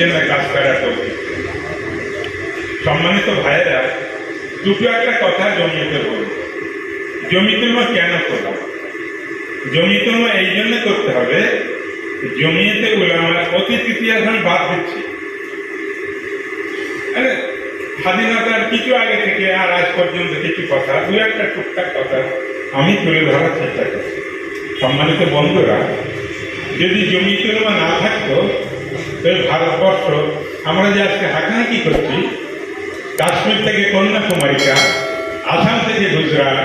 জন্য কাজ করার তৌফিক। সম্মানিত ভাইয়েরা, দুটো একটা কথা জমিয়তে বলব। জমিতুলমা কেন করলাম? জমিতুলমা এই জন্য করতে হবে, জমিয়তে উলামার অতীত ইতিহাস আমি বাদ দিচ্ছি। স্বাধীনতার কিছু আগে থেকে আর আজ পর্যন্ত কিছু কথা, দু একটা টুকটাক কথা আমি তুলে ধরার চেষ্টা করছি। সম্মানিত বন্ধুরা, যদি জমিয়তে উলামা না থাকতো তবে ভারতবর্ষ, আমরা যে আজকে হাঁকাহাঁকি করছি, কাশ্মীর থেকে কন্যাকুমারিকা, আসাম থেকে গুজরাট,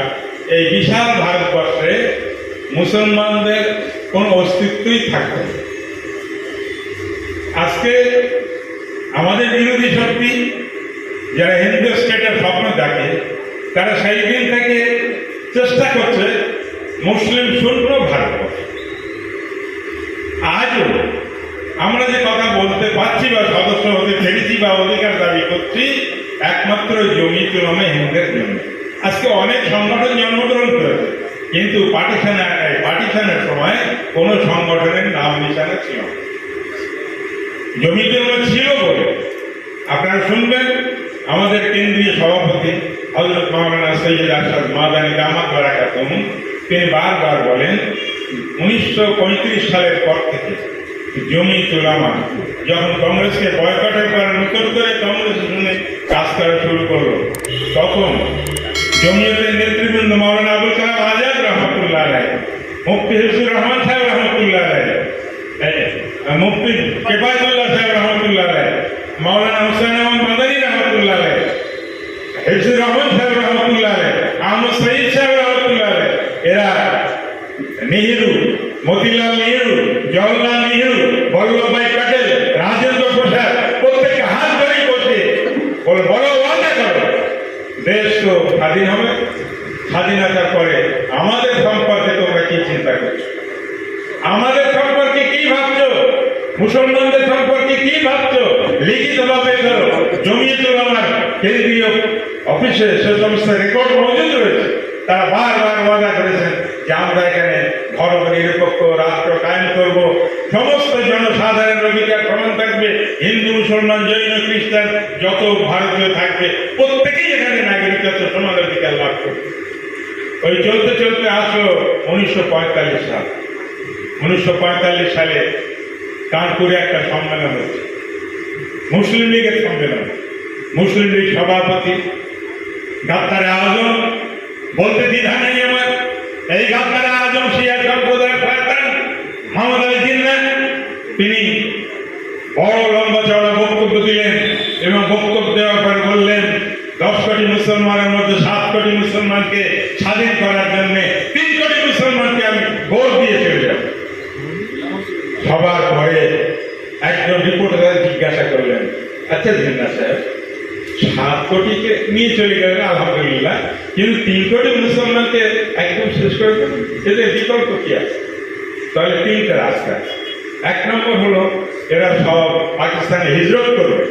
এই বিশাল ভারতবর্ষে মুসলমানদের কোনো অস্তিত্বই থাকত না। আজকে আমাদের বিরোধী শক্তি যারা হিন্দু স্টেটের স্বপ্ন দেখে, তারা সেই দিন থেকে চেষ্টা করছে মুসলিম শূন্য ভারতবর্ষ। আজও আমরা যে কথা বলতে পারছি বা সদস্য হতে পেরেছি বা অধিকার দাবি করছি, একমাত্র জমিয়তে উলামা হিন্দের জন্য। আজকে অনেক সংগঠন জন্মগ্রহণ করেছে, কিন্তু পার্টিশনের সময় কোনো সংগঠনের নাম নিশানা ছিল না। জমিয়তে উলামা ছিল বলে আপনারা শুনবেন, আমাদের কেন্দ্রীয় সভাপতি হযরত মাওলানা সৈয়দ আরশাদ মাদানী দামাত বারাকাতুহু, তিনি বারবার বলেন 1935 সালের পর থেকে জমিয়তে উলামা যখন কংগ্রেসকে বয়কটের পর নতুন করে কংগ্রেসের সঙ্গে কাজ করা শুরু করলো, তখন জমিয়তের নেতৃবৃন্দ মাওলানা আবুল কালাম আজাদ রহমতুল্লাহ আলাইহি, মুফতি হিফজুর রহমান সাহেব রহমতুল্লাহ আলাইহি, মুফতি কিফায়াতুল্লাহ সাহেব রহমতুল্লাহ আলাইহি, মাওলানা হুসাইন আহমদ মাদানী রহমতুল্লাহ আলাইহি, হিফজুর রহমান সাহেব রহমতুল্লাহ আলাইহি, আহমদ সঈদ সাহেব রহমতুল্লাহ আলাইহি, এরা নেহেরু, মতিলাল নেহেরু, জওহরলাল নেহেরু, বল্লভভাই প্যাটেল, রাজেন্দ্র প্রসাদ প্রত্যেককে হাত ধরে বসে বড় ওয়াদা করো, দেশ তো স্বাধীন হবে। স্বাধীনতার পরে আমাদের সম্পর্কে তোমরা কি চিন্তা করছো? আমাদের সম্পর্কে কি ভাবছো? মুসলমানদের সম্পর্কে কি ভাবছো? লিখিতভাবে করো। জমিয়তে উলামার কেন্দ্রীয় অফিসে সে সমস্ত রেকর্ড মজুদ রয়েছে। তারা বারবার ওয়াদা করেছেন যে আমরা এখানে ধর্ম নিরপেক্ষ রাষ্ট্র কায়েম করব, সমস্ত জনসাধারণের অধিকার সমান থাকবে, হিন্দু মুসলমান জৈন খ্রিস্টান যত ভারতীয় থাকবে প্রত্যেকেই এখানে নাগরিকত্ব সমান অধিকার লাভ করবে। ওই চলতে চলতে আসলো 1945 সাল। 1945 সালে কানপুরে একটা সম্মেলন হচ্ছে, মুসলিম লীগের সম্মেলন। মুসলিম লীগ সভাপতি গাদ্দার আজম, বলতে দ্বিধা নেই আমার, এই গাদ্দার আজম শিয়া সম্প্রদায়ের শয়তান মোহাম্মদ আলী জিন্নাহ, তিনি বড় লম্বা চড়া বক্তব্য দিলেন এবং বক্তব্য দেওয়ার পরে বললেন 10 কোটি মুসলমানের মধ্যে 7 কোটি মুসলমানকে স্বাধীন করার জন্য 3 কোটি মুসলমানকে আমি ভোট দিয়ে চলে যাব। সবার পরে একজন রিপোর্টার জিজ্ঞাসা করলেন, আচ্ছা জিন্নাহ সাহেব, 7 কোটিকে নিয়ে চলে গেলেন আলহামদুলিল্লাহ, কিন্তু 3 কোটি মুসলমানকে একদম শেষ করে দেবেন, এদের বিকল্প কি আছে? তাহলে 3টে রাস্তা। 1 নম্বর হলো এরা সব পাকিস্তানে হিজরত করবে,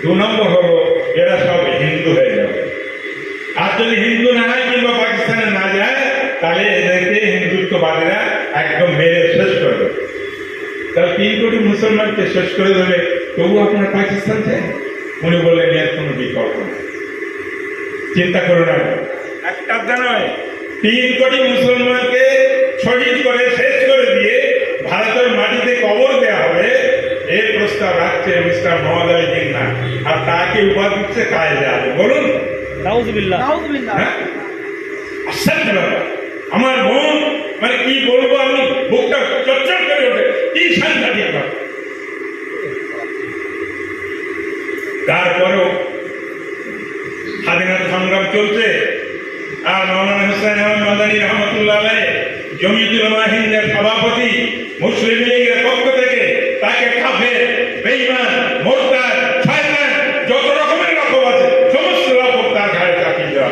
2 নম্বর হলো এরা সব হিন্দু হয়ে যাবে, আর যদি হিন্দু না হয় কিংবা পাকিস্তানে না যায় তাহলে এদেরকে হিন্দুত্ববাদীরা একদম মেরে শেষ করে দেবে। তাহলে 3 কোটি মুসলমানকে শেষ করে দেবে, তবু আপনার পাকিস্তান চাই? উনি বললেন এর কোনো বিকল্প নেই। চিন্তা করুন, একটা নয়, 3 কোটি মুসলমানকে শহীদ করে শেষ করে দিয়ে ভারতের মাটিতে কবর দেওয়া হবে, এর প্রস্তাব রাখছে মিস্টার মোহাম্মদ আলী জিন্নাহ, আর তাকে উপাধি দিচ্ছে কায়েদে আজম। বলুন নাউজুবিল্লাহ। আমার বোন, মানে কি বলবো, আমি বুকটা চচ্চর করে ওঠে, কি সাংঘাতিক। তারপরেও স্বাধীনতা সংগ্রাম চলছে, আর মাওলানা হুসাইন আহমদ মাদানী রহমতুল্লাহ আলাইহি, জমিয়তে উলামা হিন্দের সভাপতি, মুসলিম লীগের পক্ষ থেকে তাকে কাফের, বেঈমান, মুরতাদ, শয়তান যত রকমের লকব আছে সমস্ত লকব তার ঘাড়ে চাপিয়ে দেওয়া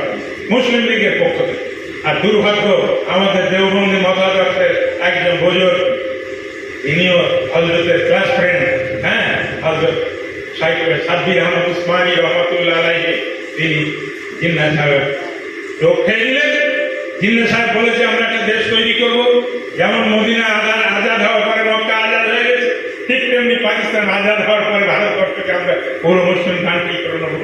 মুসলিম লীগের পক্ষ থেকে। আর দুর্ভাগ্য, আমাদের দেওবন্দি মতাদর্শের একজন বুজুর্গ, ইনিও হযরতের ক্লাস ফ্রেন্ড, হযরত সাব্বির আহমদ উসমানী রহমতুল্লাহ আলাইহি, তিনি জিন্নাহ সাহেব চোখ খেয়ে দিলেন। জিন্নাহ সাহেব বলেছে আমরা একটা দেশ তৈরি করব, যেমন মদিনা আজাদ হওয়ার পরে মক্কা আজাদ হয়ে গেছে, ঠিক তেমনি পাকিস্তান আজাদ হওয়ার পরে ভারতবর্ষকে আমরা পুরো মুসলিম কান্ট্রি করে নেবো।